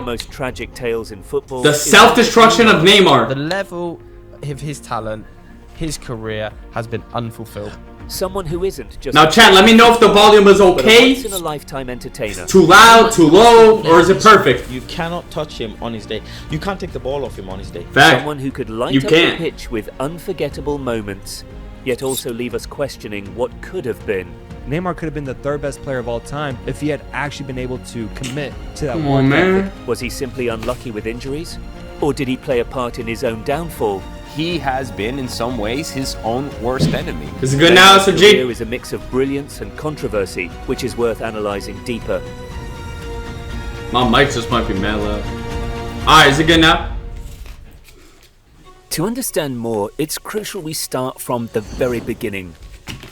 Most tragic tales in football. The self-destruction of Neymar. The level of his talent, his career has been unfulfilled. Someone who isn't just. Now, chat, let me know if the volume is okay. Once in a lifetime entertainer. Too loud, too low, or is it perfect? You cannot touch him on his day. You can't take the ball off him on his day. Fact. Someone who could light up the pitch with unforgettable moments, yet also leave us questioning what could have been. Neymar could have been the third best player of all time if he had actually been able to commit to that work ethic. Was he simply unlucky with injuries? Or did he play a part in his own downfall? He has been, in some ways, his own worst enemy. This is good now, His career is a mix of brilliance and controversy, which is worth analysing deeper. My mic just might be mad loud. Alright, is it good now? To understand more, it's crucial we start from the very beginning.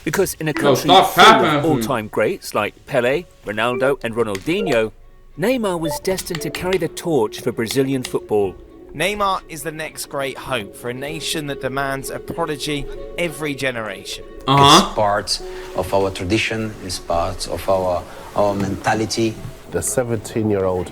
Because in a country full of all-time greats like Pelé, Ronaldo and Ronaldinho, Neymar was destined to carry the torch for Brazilian football. Neymar is the next great hope for a nation that demands a prodigy every generation. It's part of our tradition, it's part of our mentality. The 17-year-old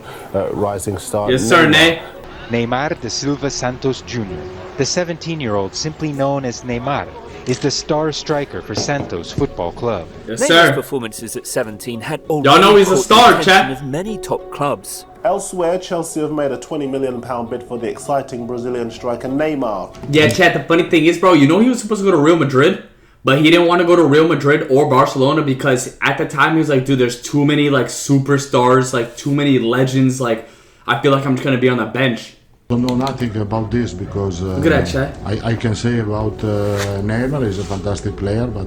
rising star. Yes, sir, Ney. Neymar da Silva Santos Jr., the 17-year-old simply known as Neymar, is the star striker for Santos Football Club. Yes, Neymar's sir. performances at 17 had already y'all know he's a star, caught the chat. attention of many top clubs. Elsewhere, Chelsea have made a £20 million bid for the exciting Brazilian striker Neymar. Yeah, chat, the funny thing is, bro, you know he was supposed to go to Real Madrid, but he didn't want to go to Real Madrid or Barcelona because at the time he was like, dude, there's too many like superstars, like too many legends, like I feel like I'm just going to be on the bench. I don't know nothing about this because look at that, chat. I can say about Neymar, he's a fantastic player, but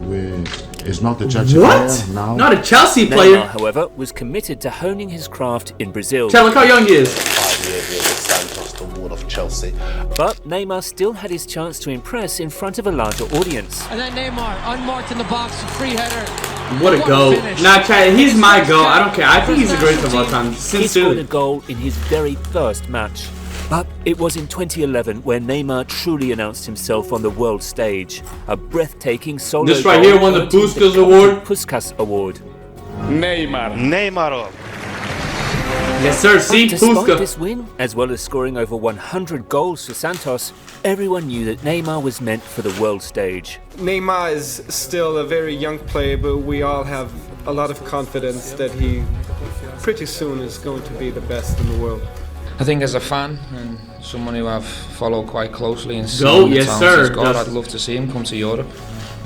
he's not a Chelsea player now. Not a Chelsea player. Neymar, however, was committed to honing his craft in Brazil. Chat, look how young he is. 5 years with Santos, the ward of Chelsea. But Neymar still had his chance to impress in front of a larger audience. And then Neymar, unmarked in the box, free header. What a goal. Nah, chat, he's my goal. I don't care. I think he's the greatest of all time. He scored a goal in his very first match. But it was in 2011 where Neymar truly announced himself on the world stage. A breathtaking solo this right here won the Puskas Award. Puskas Award. Neymar. Yes, sir. See, despite Puska. this win, as well as scoring over 100 goals for Santos, everyone knew that Neymar was meant for the world stage. Neymar is still a very young player, but we all have a lot of confidence that he pretty soon is going to be the best in the world. I think as a fan and someone who I've followed quite closely and seen yes, the sir. he's got, I'd love to see him come to Europe.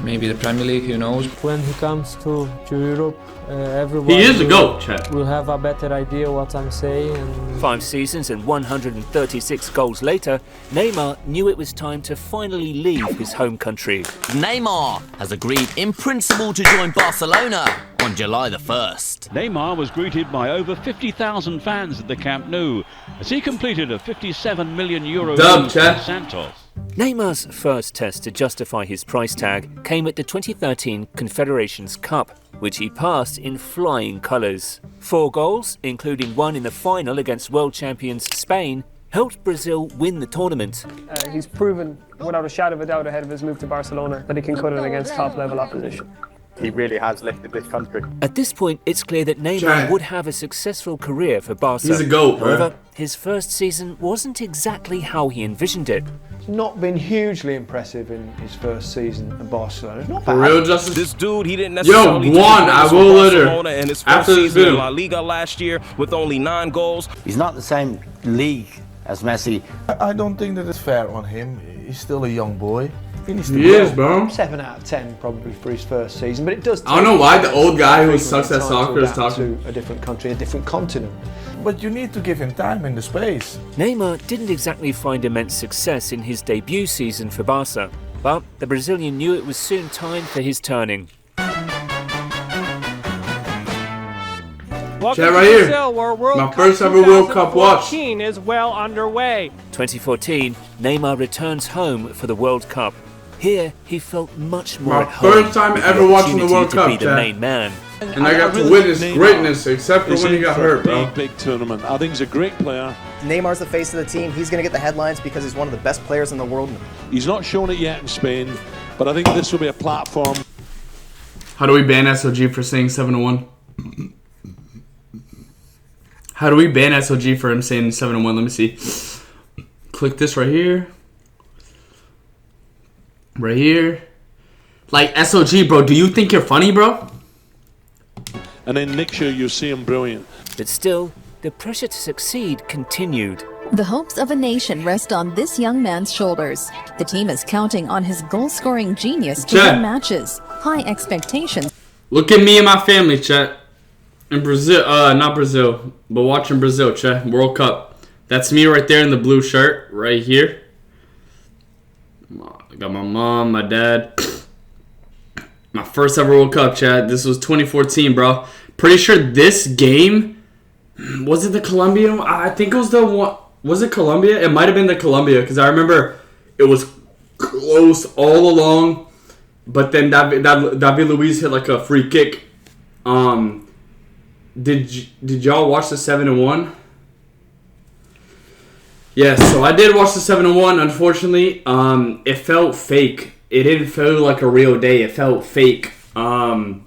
Maybe the Premier League, who knows? When he comes to Europe, everyone he is a GOAT, chat. Will have a better idea what I'm saying. 5 seasons and 136 goals later, Neymar knew it was time to finally leave his home country. Neymar has agreed in principle to join Barcelona on July the 1st. Neymar was greeted by over 50,000 fans at the Camp Nou as he completed a €57 million deal with Santos. Neymar's first test to justify his price tag came at the 2013 Confederations Cup, which he passed in flying colours. 4 goals, including one in the final against world champions Spain, helped Brazil win the tournament. He's proven, without a shadow of a doubt ahead of his move to Barcelona, that he can cut it against top-level opposition. He really has lifted this country. At this point, it's clear that Neymar would have a successful career for Barca. He's a GOAT, However, his first season wasn't exactly how he envisioned it. Not been hugely impressive in his first season at Barcelona. Not For bad. real, Justin? This dude, he didn't necessarily I will Barcelona in his first after season this in La Liga last year with only 9 goals. He's not the same league as Messi. I don't think that it's fair on him. He's still a young boy. He is, bro. 7 out of 10 probably for his first season, but it does. I don't know why the old guy who sucks at soccer is talking to a different country, a different continent. But you need to give him time in the space. Neymar didn't exactly find immense success in his debut season for Barca, but the Brazilian knew it was soon time for his turning. Chat right here. My first ever World Cup watch. Is well underway. 2014, Neymar returns home for the World Cup. Here, he felt much more at home. My first time ever watching the World Cup, to be the main man. And I got to witness greatness, except for when he got hurt, bro. Big tournament. I think he's a great player. Neymar's the face of the team. He's going to get the headlines because he's one of the best players in the world. He's not shown it yet in Spain, but I think this will be a platform. How do we ban SOG for saying 7-1? How do we ban SOG for him saying 7-1? Let me see. Click this right here. Right here. Like, SOG, bro, do you think you're funny, bro? And then next year you see him brilliant. But still, the pressure to succeed continued. The hopes of a nation rest on this young man's shoulders. The team is counting on his goal-scoring genius to win matches. High expectations. Look at me and my family, chat. In Brazil, not Brazil, but watching Brazil, chat. World Cup. That's me right there in the blue shirt, right here. I got my mom, my dad. My first ever World Cup, chat. This was 2014, bro. Pretty sure this game, was it the Colombia? I think it was the one. Was it Colombia? It might have been the Colombia, because I remember it was close all along. But then David Luiz hit like a free kick. Did y'all watch the 7-1? Yes, so I did watch the 7-1. Unfortunately, it felt fake. It didn't feel like a real day. It felt fake. I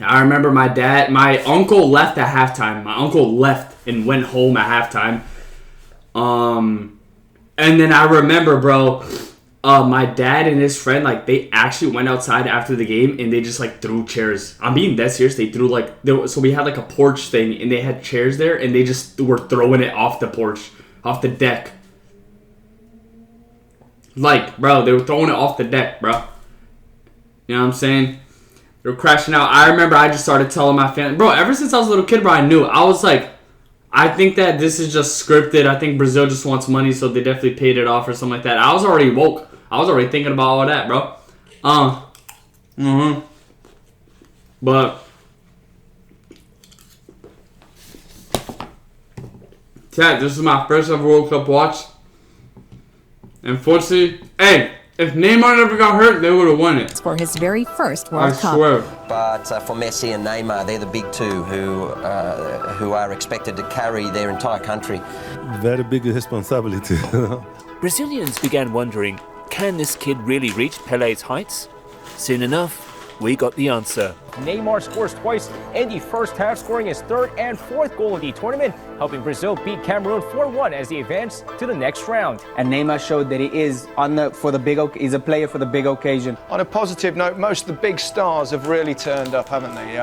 remember my uncle left at halftime. My uncle left and went home at halftime. And then I remember, bro, my dad and his friend, like, they actually went outside after the game and they just, like, threw chairs. I'm being dead serious. They threw, like, so we had, like, a porch thing and they had chairs there and they just were throwing it off the porch, off the deck. Like, bro, they were throwing it off the deck, bro. You know what I'm saying? They were crashing out. I remember I just started telling my family, bro, ever since I was a little kid, bro, I knew. I was like, I think that this is just scripted. I think Brazil just wants money, so they definitely paid it off or something like that. I was already woke. I was already thinking about all that, bro. But chat, this is my first ever World Cup watch. Unfortunately, hey, if Neymar never got hurt, they would have won it. For his very first World Cup. I swear. But for Messi and Neymar, they're the big two who are expected to carry their entire country. Very big responsibility. Brazilians began wondering, can this kid really reach Pele's heights? Soon enough, we got the answer. Neymar scores twice in the first half, scoring his third and fourth goal of the tournament, helping Brazil beat Cameroon 4-1 as they advance to the next round. And Neymar showed that he is he's a player for the big occasion. On a positive note, most of the big stars have really turned up, haven't they?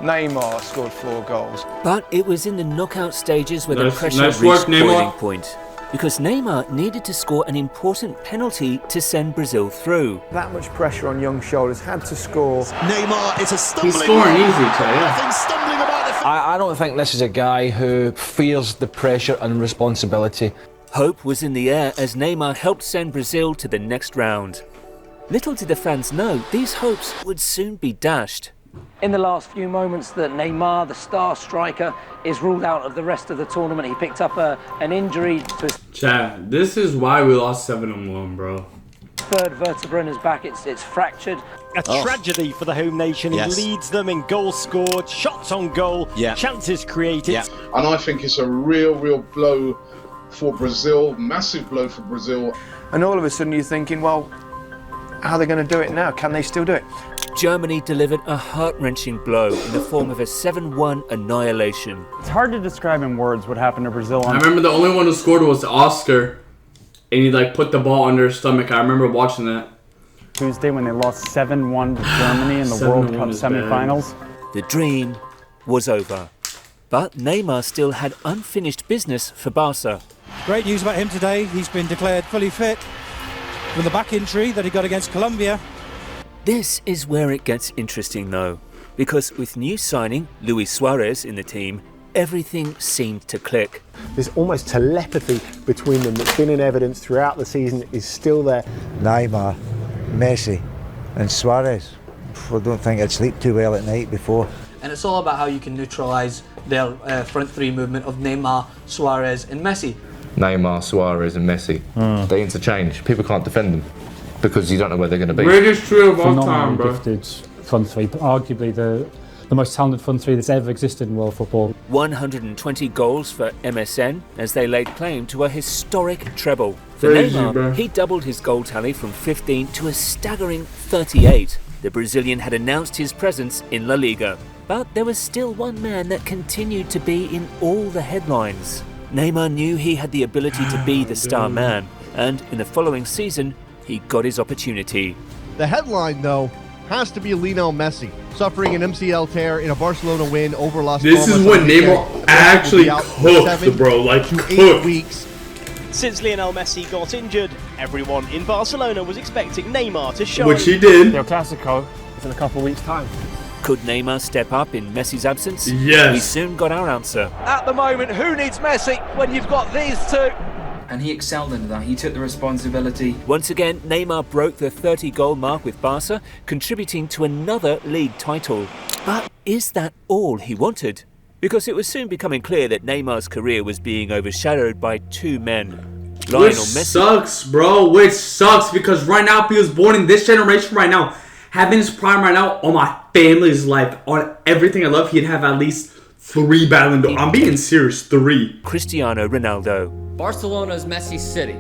Neymar scored 4 goals. But it was in the knockout stages where the pressure reached boiling point. Because Neymar needed to score an important penalty to send Brazil through. That much pressure on young shoulders, had to score. Neymar is a stumbling. He's scoring easy, yeah. I don't think this is a guy who fears the pressure and responsibility. Hope was in the air as Neymar helped send Brazil to the next round. Little did the fans know these hopes would soon be dashed. In the last few moments that Neymar, the star striker, is ruled out of the rest of the tournament. He picked up an injury to his Chat, this is why we lost 7-1, bro. third vertebra in his back. It's fractured. A tragedy for the home nation. He leads them in goals scored, shots on goal, chances created. And I think it's a real blow for Brazil, massive blow for Brazil. And all of a sudden you're thinking, well, how are they going to do it now? Can they still do it? Germany delivered a heart-wrenching blow in the form of a 7-1 annihilation. It's hard to describe in words what happened to Brazil. I remember the only one who scored was Oscar, and he like put the ball under his stomach. I remember watching that. Tuesday when they lost 7-1 to Germany in the World Cup semi-finals. The dream was over. But Neymar still had unfinished business for Barca. Great news about him today. He's been declared fully fit from the back injury that he got against Colombia. This is where it gets interesting though, because with new signing Luis Suarez in the team, everything seemed to click. This almost telepathy between them that's been in evidence throughout the season is still there. Neymar, Messi and Suarez. I don't think I'd sleep too well at night before. And it's all about how you can neutralise their front three movement of Neymar, Suarez and Messi. Neymar, Suarez and Messi, they interchange. People can't defend them because you don't know where they're going to be. Greatest trio of all time, bro. Gifted front three, arguably the most talented front three that's ever existed in world football. 120 goals for MSN as they laid claim to a historic treble. For Crazy, Neymar, bro. he doubled his goal tally from 15 to a staggering 38. The Brazilian had announced his presence in La Liga. But there was still one man that continued to be in all the headlines. Neymar knew he had the ability to be the star man, and in the following season, he got his opportunity. The headline, though, has to be Lionel Messi, suffering an MCL tear in a Barcelona win over Las Palmas. This is when Neymar actually cooked, bro, like cooked. 8 weeks. Since Lionel Messi got injured, everyone in Barcelona was expecting Neymar to show. Which he did. El Clasico is in a couple of weeks' time. Could Neymar step up in Messi's absence? Yes. We soon got our answer. At the moment, who needs Messi when you've got these two? And he excelled into that. He took the responsibility. Once again, Neymar broke the 30-goal mark with Barca, contributing to another league title. But is that all he wanted? Because it was soon becoming clear that Neymar's career was being overshadowed by two men. Lionel Which Messi. sucks, bro. Which sucks, because right now, if he was born in this generation right now, having his prime right now on my family's life, on everything I love, he'd have at least 3 Ballon d'Or. I'm being serious, 3. Cristiano Ronaldo. Barcelona is Messi's city.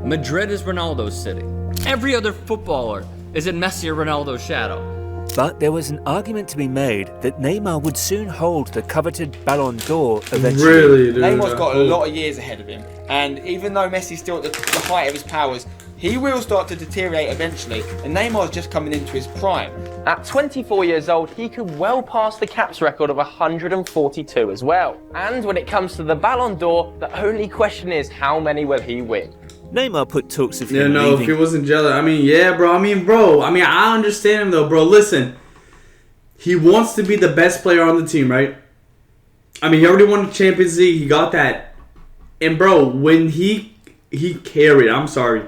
Madrid is Ronaldo's city. Every other footballer is in Messi or Ronaldo's shadow. But there was an argument to be made that Neymar would soon hold the coveted Ballon d'Or eventually. Really, dude. Neymar's got a lot of years ahead of him, and even though Messi's still at the height of his powers, he will start to deteriorate eventually, and Neymar's just coming into his prime. At 24 years old, he could well pass the caps record of 142 as well. And when it comes to the Ballon d'Or, the only question is how many will he win? Neymar put talks of Yeah, him no, leaving. if he wasn't jealous. I mean, yeah, bro. I understand him, though, bro. Listen, he wants to be the best player on the team, right? I mean, he already won the Champions League. He got that. And, bro, when he carried, I'm sorry,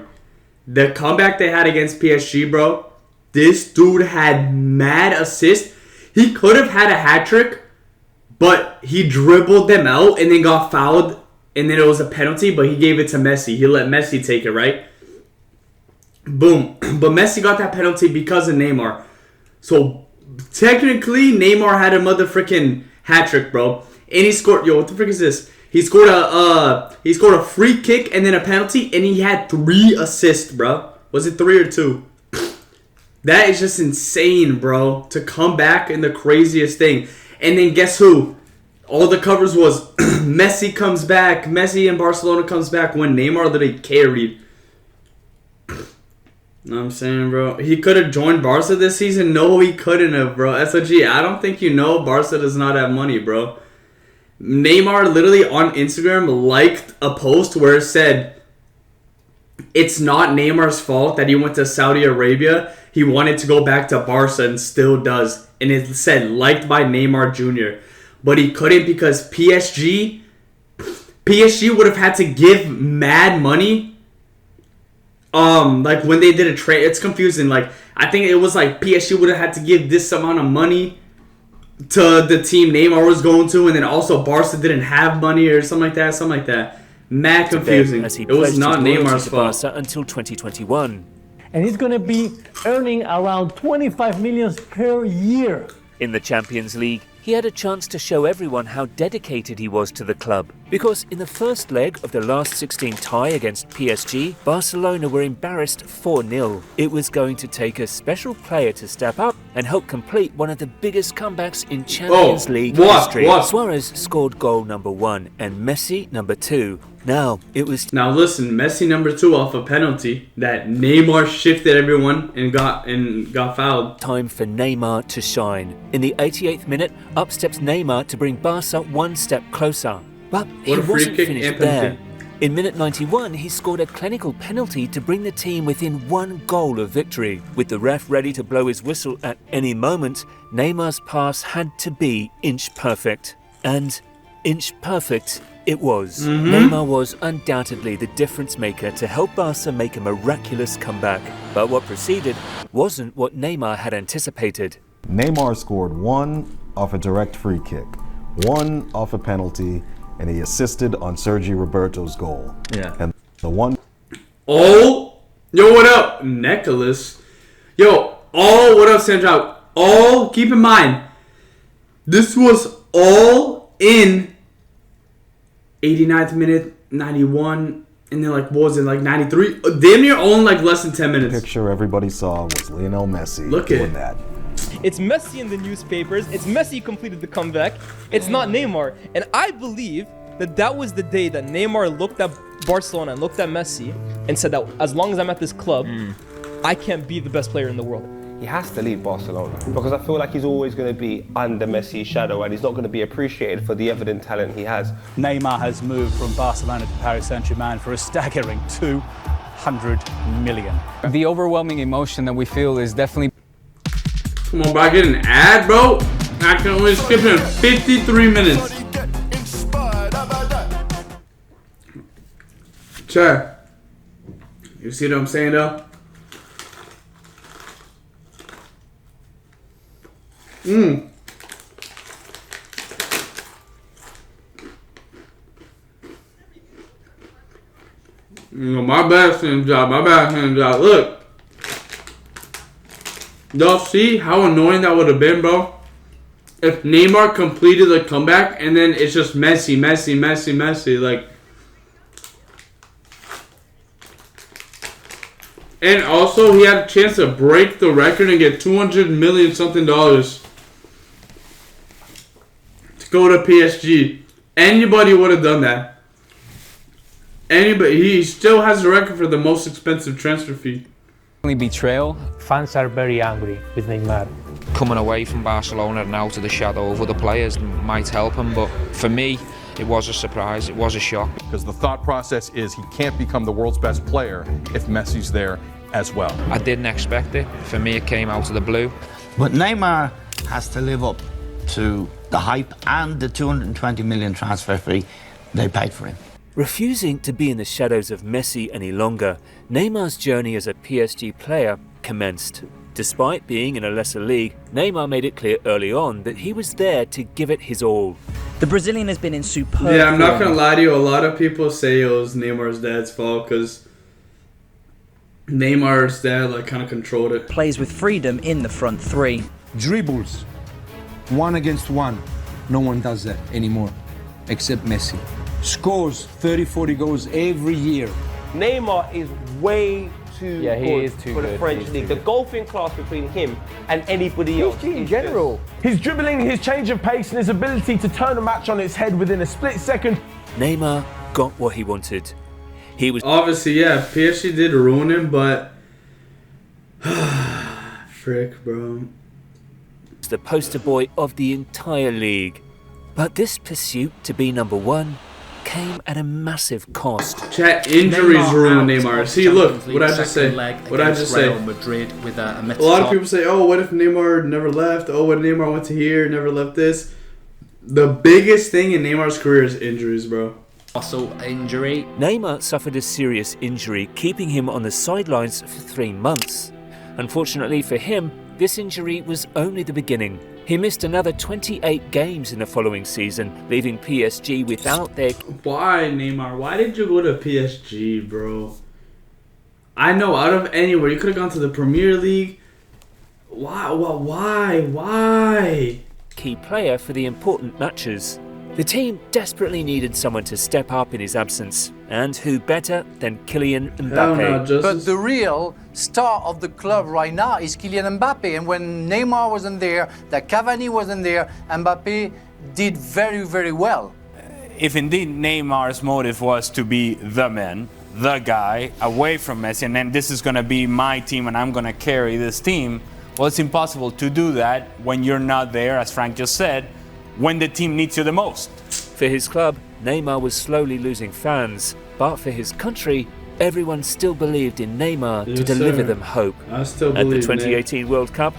the comeback they had against PSG, bro, this dude had mad assists. He could have had a hat trick, but he dribbled them out and then got fouled. And then it was a penalty, but he gave it to Messi. He let Messi take it, right? Boom. But Messi got that penalty because of Neymar. So, technically, Neymar had a motherfucking hat trick, bro. And he scored... Yo, what the frick is this? He scored a free kick and then a penalty, and he had 3 assists, bro. Was it 3 or 2? That is just insane, bro. To come back in the craziest thing. And then guess who? All the covers was Messi comes back. Messi in Barcelona comes back when Neymar literally carried. Know what I'm saying, bro? He could have joined Barca this season. No, he couldn't have, bro. SOG, I don't think you know Barca does not have money, bro. Neymar literally on Instagram liked a post where it said, it's not Neymar's fault that he went to Saudi Arabia. He wanted to go back to Barca and still does. And it said, liked by Neymar Jr., but he couldn't because PSG would have had to give mad money. Like when they did a trade, it's confusing. Like I think it was like PSG would have had to give this amount of money to the team Neymar was going to, and then also Barca didn't have money or something like that. Mad confusing. It was not Neymar's fault until 2021. And he's going to be earning around 25 million per year. In the Champions League, he had a chance to show everyone how dedicated he was to the club. Because in the first leg of the last 16 tie against PSG, Barcelona were embarrassed 4-0. It was going to take a special player to step up and help complete one of the biggest comebacks in Champions League history. Suarez scored goal number 1 and Messi number 2. Now listen, Messi number 2 off a penalty that Neymar shifted everyone and got fouled. Time for Neymar to shine. In the 88th minute, up steps Neymar to bring Barca one step closer. But he wasn't finished there. In minute 91, he scored a clinical penalty to bring the team within 1 goal of victory. With the ref ready to blow his whistle at any moment, Neymar's pass had to be inch perfect. And inch perfect it was. Neymar was undoubtedly the difference maker to help Barca make a miraculous comeback. But what preceded wasn't what Neymar had anticipated. Neymar scored 1 off a direct free kick, 1 off a penalty, and he assisted on Sergi Roberto's goal. Yeah. And the one... Oh! Yo, what up, Nicholas? Yo, what up, Sandra? Keep in mind, this was all in 89th minute, 91, and then like, what was it, like 93? Damn near all in like less than 10 minutes. The picture everybody saw was Lionel Messi doing that. It's Messi in the newspapers. It's Messi completed the comeback. It's not Neymar. And I believe that was the day that Neymar looked at Barcelona and looked at Messi and said that as long as I'm at this club, I can't be the best player in the world. He has to leave Barcelona because I feel like he's always going to be under Messi's shadow and he's not going to be appreciated for the evident talent he has. Neymar has moved from Barcelona to Paris Saint-Germain for a staggering 200 million. The overwhelming emotion that we feel is definitely... Come on, bro, I get an ad, bro. I can only skip in 53 minutes. Chat. You see what I'm saying, though? My bad, Sam job. My bad, Sam job. Look. Y'all see how annoying that would have been, bro? If Neymar completed the comeback and then it's just Messi. Like. And also, he had a chance to break the record and get $200 million something to go to PSG. Anybody would have done that. Anybody. He still has the record for the most expensive transfer fee. Betrayal. Fans are very angry with Neymar. Coming away from Barcelona and out of the shadow of other players might help him, but for me, it was a surprise. It was a shock. Because the thought process is he can't become the world's best player if Messi's there as well. I didn't expect it. For me, it came out of the blue. But Neymar has to live up to the hype and the 220 million transfer fee they paid for him. Refusing to be in the shadows of Messi any longer, Neymar's journey as a PSG player commenced. Despite being in a lesser league, Neymar made it clear early on that he was there to give it his all. The Brazilian has been in superb Yeah, I'm not going to lie to you. A lot of people say it was Neymar's dad's fault because Neymar's dad kind of controlled it. Plays with freedom in the front three. Dribbles, 1 against 1. No one does that anymore, except Messi. Scores 30-40 goals every year. Neymar is way too good for the French league. The good. golfing class between him and anybody else in general. His dribbling, his change of pace, and his ability to turn a match on its head within a split second. Neymar got what he wanted. He was obviously, yeah, PSG did ruin him, but frick, bro. The poster boy of the entire league. But this pursuit to be number one came at a massive cost. Chat, injuries ruined Neymar. See, look, what I just say. What I just say. Madrid with a lot of people say, oh, what if Neymar never left? Oh, what if Neymar went to here, never left this? The biggest thing in Neymar's career is injuries, bro. Muscle injury. Neymar suffered a serious injury, keeping him on the sidelines for 3 months. Unfortunately for him, this injury was only the beginning. He missed another 28 games in the following season, leaving PSG without their... Why, Neymar? Why did you go to PSG, bro? I know, out of anywhere, you could have gone to the Premier League. Why? Key player for the important matches. The team desperately needed someone to step up in his absence, and who better than Kylian Mbappe? But the real star of the club right now is Kylian Mbappe, and when Neymar wasn't there, that Cavani wasn't there, Mbappe did very, very well. If indeed Neymar's motive was to be the man, the guy, away from Messi, and then this is going to be my team and I'm going to carry this team, well, it's impossible to do that when you're not there, as Frank just said, when the team needs you the most. For his club, Neymar was slowly losing fans, but for his country, everyone still believed in Neymar to deliver them hope. I still At the believe 2018 World Cup,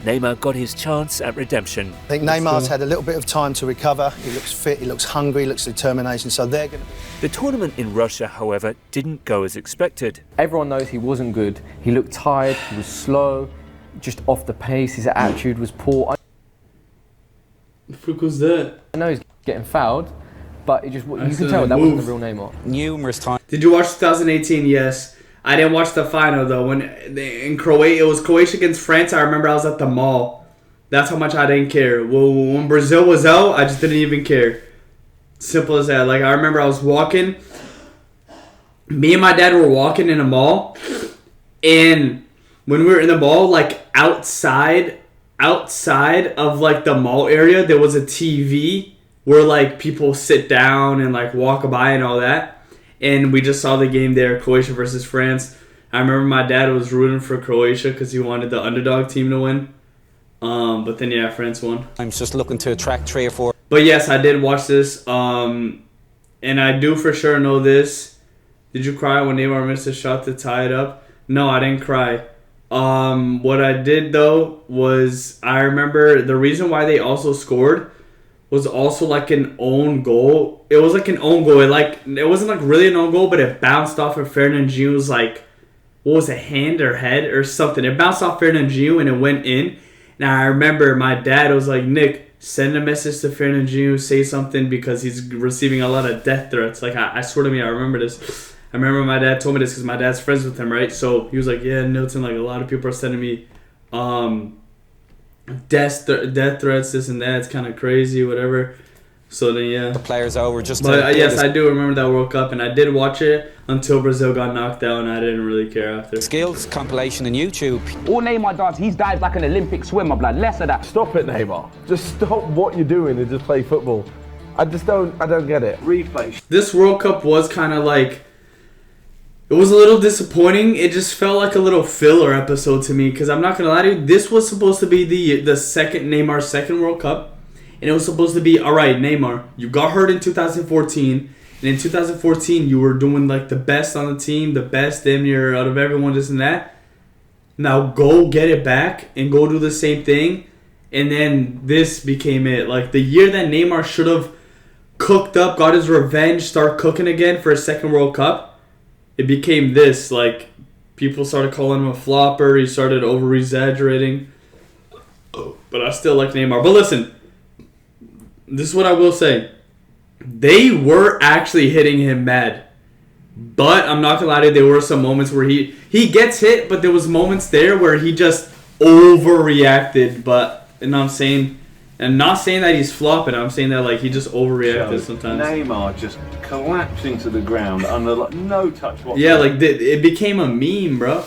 Neymar got his chance at redemption. I think Neymar's had a little bit of time to recover. He looks fit, he looks hungry, he looks determination, so they're going to... The tournament in Russia, however, didn't go as expected. Everyone knows he wasn't good. He looked tired, he was slow, just off the pace, his attitude was poor. The fuck was that? I know he's getting fouled, but you can tell that wasn't the real Neymar. Numerous times. Did you watch 2018? Yes. I didn't watch the final though. In Croatia, it was Croatia against France. I remember I was at the mall. That's how much I didn't care. Well, when Brazil was out, I just didn't even care. Simple as that. Like, I remember I was walking. Me and my dad were walking in a mall, and when we were in the mall, like outside outside of like the mall area, there was a TV where like people sit down and like walk by and all that. And we just saw the game there, Croatia versus France. I remember my dad was rooting for Croatia because he wanted the underdog team to win. But then, yeah, France won. I'm just looking to attract 3 or 4. But yes, I did watch this. And I do for sure know this. Did you cry when Neymar missed a shot to tie it up? No, I didn't cry. What I did, though, was I remember the reason why they also scored was also like an own goal. It was like an own goal. It wasn't like really an own goal, but it bounced off of Fernandinho's like, what was it, hand or head or something. It bounced off Fernandinho and it went in. And I remember my dad was like, Nick, send a message to Fernandinho, say something because he's receiving a lot of death threats. Like, I swear to me, I remember this. I remember my dad told me this because my dad's friends with him, right? So he was like, yeah, Nilton, like a lot of people are sending me death threats, this and that. It's kind of crazy, whatever. So then, yeah. The players over just. But yes, I do remember that World Cup, and I did watch it until Brazil got knocked out, and I didn't really care after. Skills compilation on YouTube. All Neymar does, he's dived like an Olympic swimmer, blood. Less of that. Stop it, Neymar. Just stop what you're doing and just play football. I don't get it. Replay. This World Cup was kind of like, it was a little disappointing. It just felt like a little filler episode to me, because I'm not gonna lie to you, this was supposed to be the second Neymar's second World Cup. And it was supposed to be, all right, Neymar, you got hurt in 2014. And in 2014, you were doing like the best on the team, the best damn near out of everyone, this and that. Now go get it back and go do the same thing. And then this became it. Like the year that Neymar should have cooked up, got his revenge, start cooking again for his second World Cup, it became this. Like people started calling him a flopper. He started over-exaggerating. But I still like Neymar. But listen. This is what I will say. They were actually hitting him mad. But I'm not going to lie to you, there were some moments where he gets hit, but there was moments there where he just overreacted. But, you know what I'm saying? And not saying that he's flopping. I'm saying that like he just overreacted sometimes. Neymar just collapsing to the ground under like, no touch whatsoever. Yeah, like it became a meme, bro.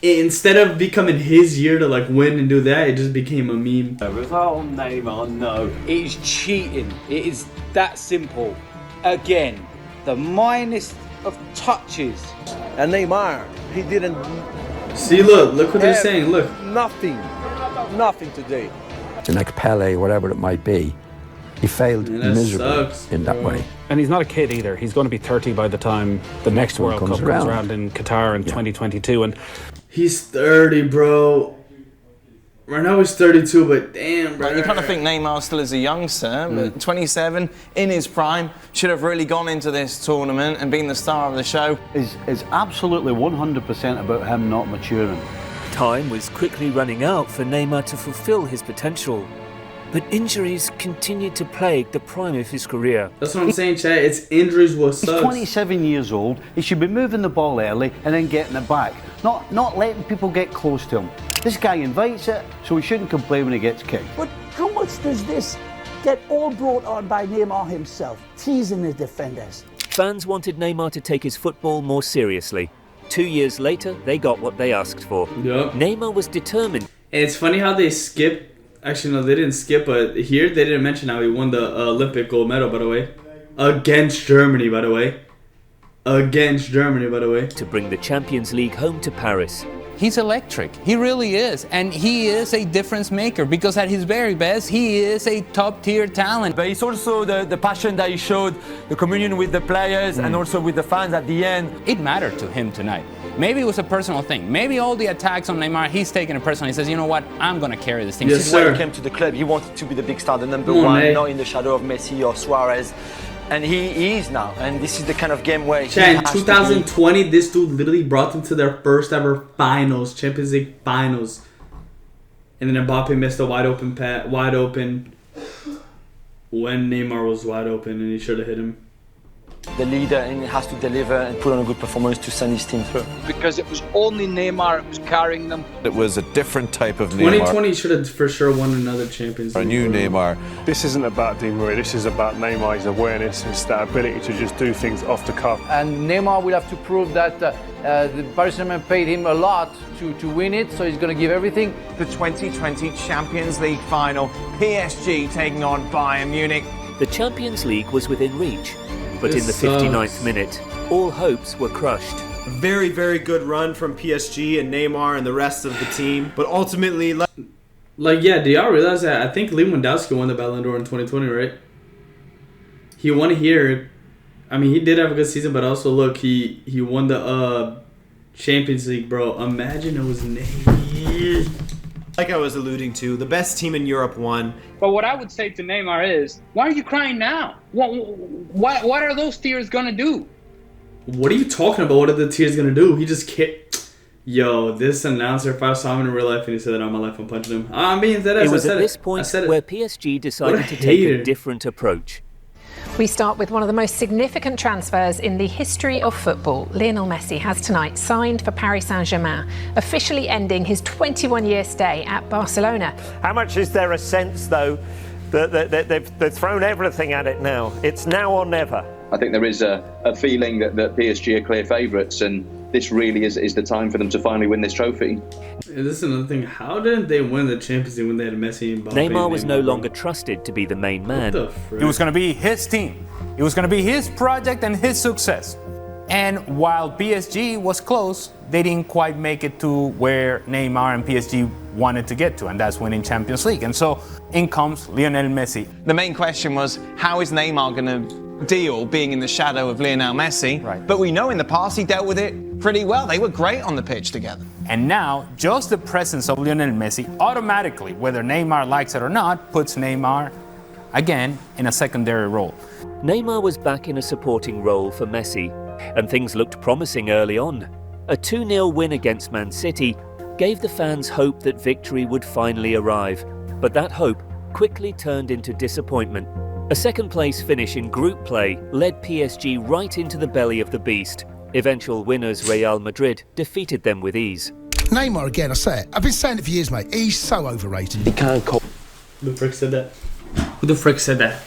Instead of becoming his year to like win and do that, it just became a meme. It was, oh, Neymar, no. It is cheating. It is that simple. Again, the minus of touches. And Neymar, he didn't. See, look what they're saying. Look, nothing today. Like Pele, whatever it might be, he failed miserably in that way. And he's not a kid either. He's going to be 30 by the time the next World Cup comes around in Qatar in 2022. And he's 30, bro. Right now he's 32, but damn, bro. Right, you kind of think Neymar still is a youngster, but 27, in his prime, should have really gone into this tournament and been the star of the show. Is absolutely 100% about him not maturing. Time was quickly running out for Neymar to fulfill his potential. But injuries continued to plague the prime of his career. That's what I'm saying, Chad. It's injuries what sucks. He's 27 years old. He should be moving the ball early and then getting it back. Not letting people get close to him. This guy invites it, so he shouldn't complain when he gets kicked. But how much does this get all brought on by Neymar himself, teasing his defenders? Fans wanted Neymar to take his football more seriously. 2 years later, they got what they asked for. Yep. Neymar was determined. And it's funny how they skipped. Actually, no, they didn't skip, but here they didn't mention how he won the Olympic gold medal, by the way. Against Germany, by the way. To bring the Champions League home to Paris. He's electric. He really is. And he is a difference maker because at his very best, he is a top tier talent. But it's also the passion that he showed, the communion with the players and also with the fans at the end. It mattered to him tonight. Maybe it was a personal thing. Maybe all the attacks on Neymar, he's taking it personally. He says, you know what, I'm going to carry this team. Yes, This is sir. why he came to the club. He wanted to be the big star, the number Come on, one, mate. not in the shadow of Messi or Suarez. And he is now. And this is the kind of game where he Chad, in has to 2020, this dude literally brought them to their first ever finals, Champions League finals. And then Mbappe missed a wide open when Neymar was wide open, and he should have hit him. the leader, and he has to deliver and put on a good performance to send his team through. Because it was only Neymar who was carrying them. It was a different type of Neymar. 2020 should have for sure won another Champions League. A new Neymar. This isn't about Di Maria, this is about Neymar's awareness, his that ability to just do things off the cuff. And Neymar will have to prove that the Paris Saint-Germain paid him a lot to win it, so he's going to give everything. The 2020 Champions League final, PSG taking on Bayern Munich. The Champions League was within reach, but in the 59th minute, all hopes were crushed. A very, very good run from PSG and Neymar and the rest of the team, but ultimately... Yeah, do y'all realize that? I think Lewandowski won the Ballon d'Or in 2020, right? He won here. I mean, he did have a good season, but also, look, he won the Champions League, bro. Imagine it was Neymar. Like I was alluding to, the best team in Europe won. But what I would say to Neymar is, why are you crying now? What are those tears gonna do? What are you talking about? What are the tears gonna do? He just can't. Yo, this announcer, if I saw him in real life and he said that on my life, I'm punching him. I mean, it was at this point where PSG decided to take a different approach. We start with one of the most significant transfers in the history of football. Lionel Messi has tonight signed for Paris Saint-Germain, officially ending his 21-year stay at Barcelona. How much is there a sense, though, that they've thrown everything at it now? It's now or never. I think there is a feeling that PSG are clear favourites, and this really is the time for them to finally win this trophy. And this is another thing. How didn't they win the Champions League when they had Messi and Mbappe? Neymar was no longer trusted to be the main man. It was going to be his team. It was going to be his project and his success. And while PSG was close, they didn't quite make it to where Neymar and PSG wanted to get to, and that's winning Champions League. And so in comes Lionel Messi. The main question was, how is Neymar going to deal being in the shadow of Lionel Messi? Right. But we know in the past he dealt with it pretty well. They were great on the pitch together. And now, just the presence of Lionel Messi automatically, whether Neymar likes it or not, puts Neymar, again, in a secondary role. Neymar was back in a supporting role for Messi, and things looked promising early on. A 2-0 win against Man City gave the fans hope that victory would finally arrive, but that hope quickly turned into disappointment. A second-place finish in group play led PSG right into the belly of the beast. Eventual winners Real Madrid defeated them with ease. Neymar, again, I say it. I've been saying it for years, mate. He's so overrated. He can't cope. Who the frick said that? Who the frick said that?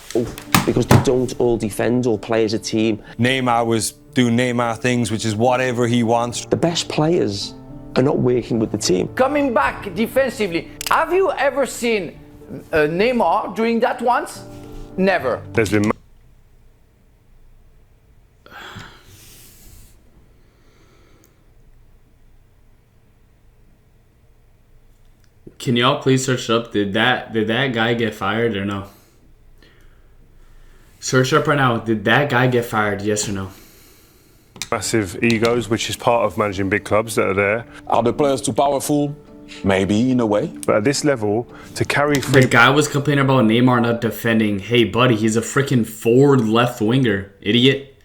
Because they don't all defend or play as a team. Neymar was doing Neymar things, which is whatever he wants. The best players are not working with the team. Coming back defensively, have you ever seen Neymar doing that once? Never. There's been... Can y'all please search up? Did that guy get fired or no? Search up right now. Did that guy get fired? Yes or no? Massive egos, which is part of managing big clubs that are there. Are the players too powerful? Maybe, in a way. But at this level, to carry The guy was complaining about Neymar not defending. Hey, buddy, he's a freaking forward left winger. Idiot.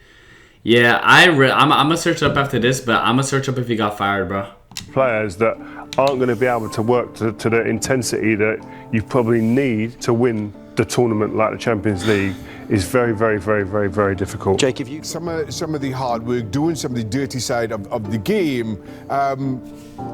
Yeah, I'm going to search up after this, but I'm going to search up if he got fired, bro. Players that aren't going to be able to work to the intensity that you probably need to win the tournament like the Champions League is very, very, very, very, very difficult. Jake, if you... Some of the hard work, doing some of the dirty side of the game,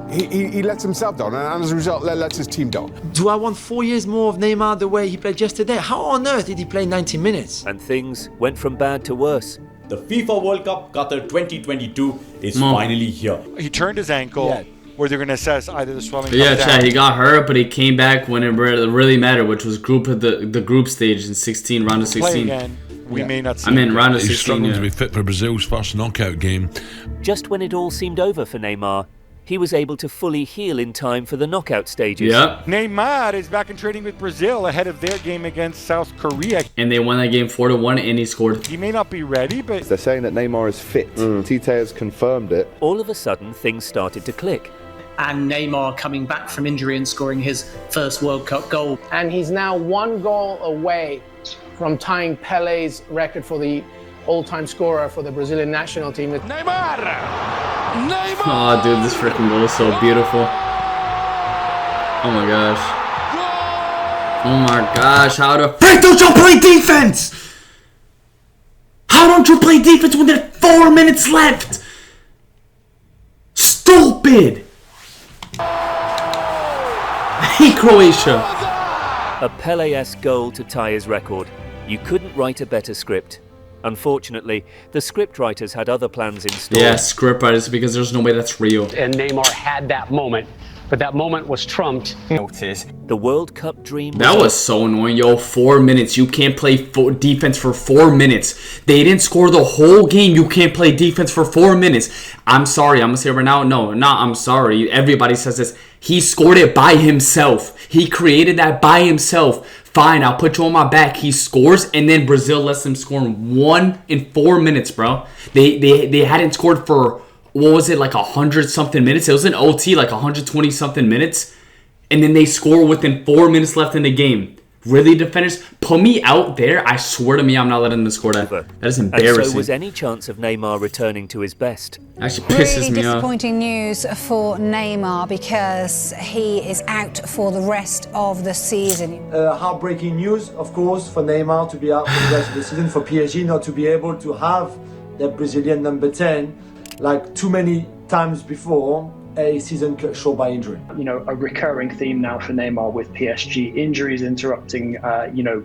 he lets himself down, and as a result, lets his team down. Do I want 4 years more of Neymar the way he played yesterday? How on earth did he play 90 minutes? And things went from bad to worse. The FIFA World Cup Qatar 2022 is finally here. He turned his ankle. Where they're going to assess either the swelling. Yeah, Chad, he got hurt, but he came back when it really mattered, which was the group stage in 16, round of 16. Again, we may not see. Round of 16. He's struggling to be fit for Brazil's first knockout game. Just when it all seemed over for Neymar, he was able to fully heal in time for the knockout stages. Yep. Neymar is back in training with Brazil ahead of their game against South Korea. And they won that game 4-1, and he scored. He may not be ready, but they're saying that Neymar is fit. Tite has confirmed it. All of a sudden, things started to click. And Neymar coming back from injury and scoring his first World Cup goal. And he's now 1 goal away from tying Pele's record for the all-time scorer for the Brazilian national team. Neymar! Neymar! Oh, dude, this freaking goal is so beautiful. Oh my gosh. Oh my gosh, how the frick don't y'all play defense? How don't you play defense when there's 4 minutes left? Stupid! I hate Croatia. A Pele-esque goal to tie his record. You couldn't write a better script. Unfortunately, the scriptwriters had other plans in store. Yeah, scriptwriters, because there's no way that's real. And Neymar had that moment, but that moment was trumped. The World Cup dream. That was so annoying, yo. 4 minutes. You can't play defense for 4 minutes. They didn't score the whole game. You can't play defense for 4 minutes. I'm sorry. I'm going to say it right now. No, I'm sorry. Everybody says this. He scored it by himself. He created that by himself. Fine, I'll put you on my back. He scores, and then Brazil lets him score in 4 minutes, bro. They hadn't scored for, what was it, like 100-something minutes? It was an OT, like 120-something minutes. And then they score within 4 minutes left in the game. Really, defenders? Put me out there. I swear to me, I'm not letting them score that. That is embarrassing. And so was any chance of Neymar returning to his best? Actually pisses really me off. Disappointing news for Neymar because he is out for the rest of the season. Heartbreaking news, of course, for Neymar to be out for the rest of the season, for PSG not to be able to have that Brazilian number 10 like too many times before. A season cut short by injury. You know, a recurring theme now for Neymar with PSG. Injuries interrupting,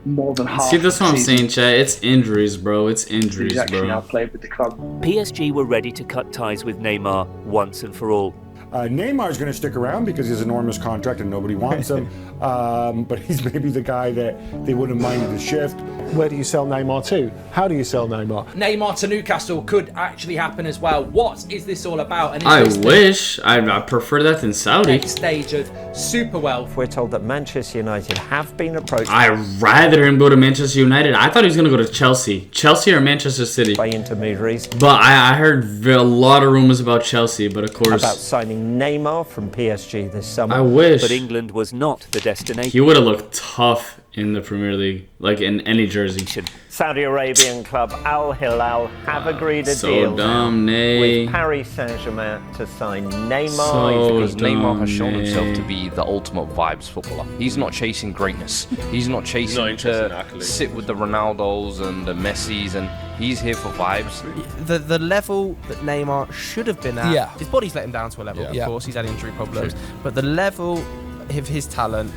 more than half. See, that's what I'm saying, Chad. It's injuries, bro. It's injuries, He's actually bro. now played with the club. PSG were ready to cut ties with Neymar once and for all. Neymar's going to stick around because he has an enormous contract and nobody wants him. But he's maybe the guy that they wouldn't mind to shift. Where do you sell Neymar to? How do you sell Neymar? Neymar to Newcastle could actually happen as well. What is this all about? And I wish. I prefer that than Saudi. Next stage of super wealth. We're told that Manchester United have been approached. I'd rather him go to Manchester United. I thought he was going to go to Chelsea. Chelsea or Manchester City. By intermediaries. But I heard a lot of rumors about Chelsea, but of course. About signing Neymar from PSG this summer. I wish. But England was not the destination. He would have looked tough in the Premier League, like in any jersey. Saudi Arabian club Al Hilal have agreed a So deal dumb, Ney. with Paris Saint-Germain to sign Neymar. So Neymar has shown himself to be the ultimate vibes footballer. He's not chasing greatness. He's not chasing to sit with the Ronaldos and the Messis, and he's here for vibes. The level that Neymar should have been at, his body's let him down to a level, of course, he's had injury problems, but the level of his talent,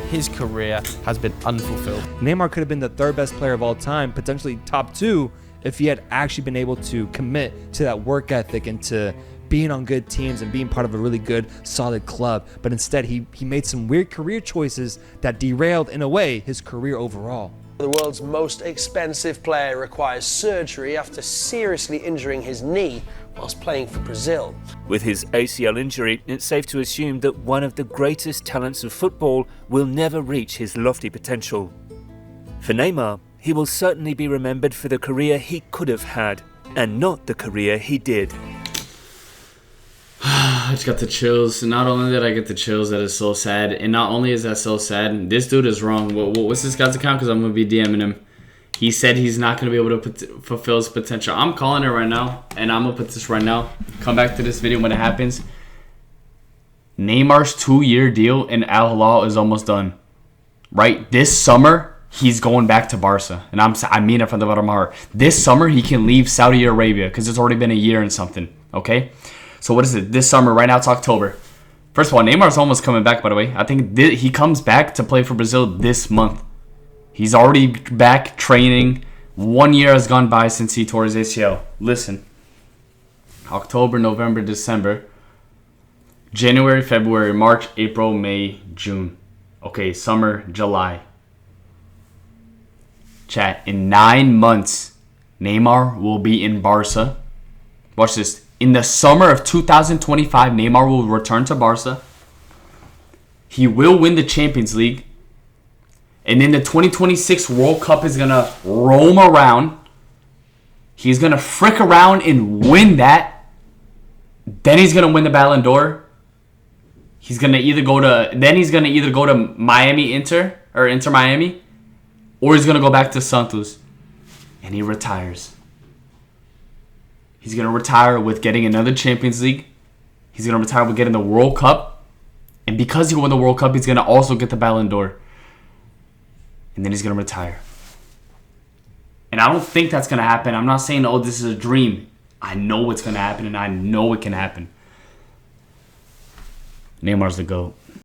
his career has been unfulfilled. Neymar could have been the third best player of all time, potentially top 2, if he had actually been able to commit to that work ethic and to being on good teams and being part of a really good, solid club. But instead, he made some weird career choices that derailed, in a way, his career overall. The world's most expensive player requires surgery after seriously injuring his knee whilst playing for Brazil. With his ACL injury, it's safe to assume that one of the greatest talents of football will never reach his lofty potential. For Neymar, he will certainly be remembered for the career he could have had, and not the career he did. I just got the chills. Not only did I get the chills, that is so sad. And not only is that so sad, this dude is wrong. What's this guy's account? Because I'm going to be DMing him. He said he's not going to be able to fulfill his potential. I'm calling it right now. And I'm going to put this right now. Come back to this video when it happens. Neymar's 2-year deal in Al Hilal is almost done. Right? This summer, he's going back to Barca. And I mean it from the bottom of my heart. This summer, he can leave Saudi Arabia. Because it's already been a year and something. Okay? So what is it? This summer, right now it's October. First of all, Neymar's almost coming back, by the way. I think he comes back to play for Brazil this month. He's already back training. 1 year has gone by since he tore his ACL. Listen. October, November, December. January, February, March, April, May, June. Okay, summer, July. Chat, in 9 months, Neymar will be in Barca. Watch this. In the summer of 2025, Neymar will return to Barca. He will win the Champions League. And then the 2026 World Cup is going to roam around. He's going to frick around and win that. Then he's going to win the Ballon d'Or. He's going to either go to Miami Inter Miami, or he's going to go back to Santos. And he retires. He's going to retire with getting another Champions League. He's going to retire with getting the World Cup. And because he won the World Cup, he's going to also get the Ballon d'Or. And then he's going to retire. And I don't think that's going to happen. I'm not saying, oh, this is a dream. I know it's going to happen, and I know it can happen. Neymar's the GOAT.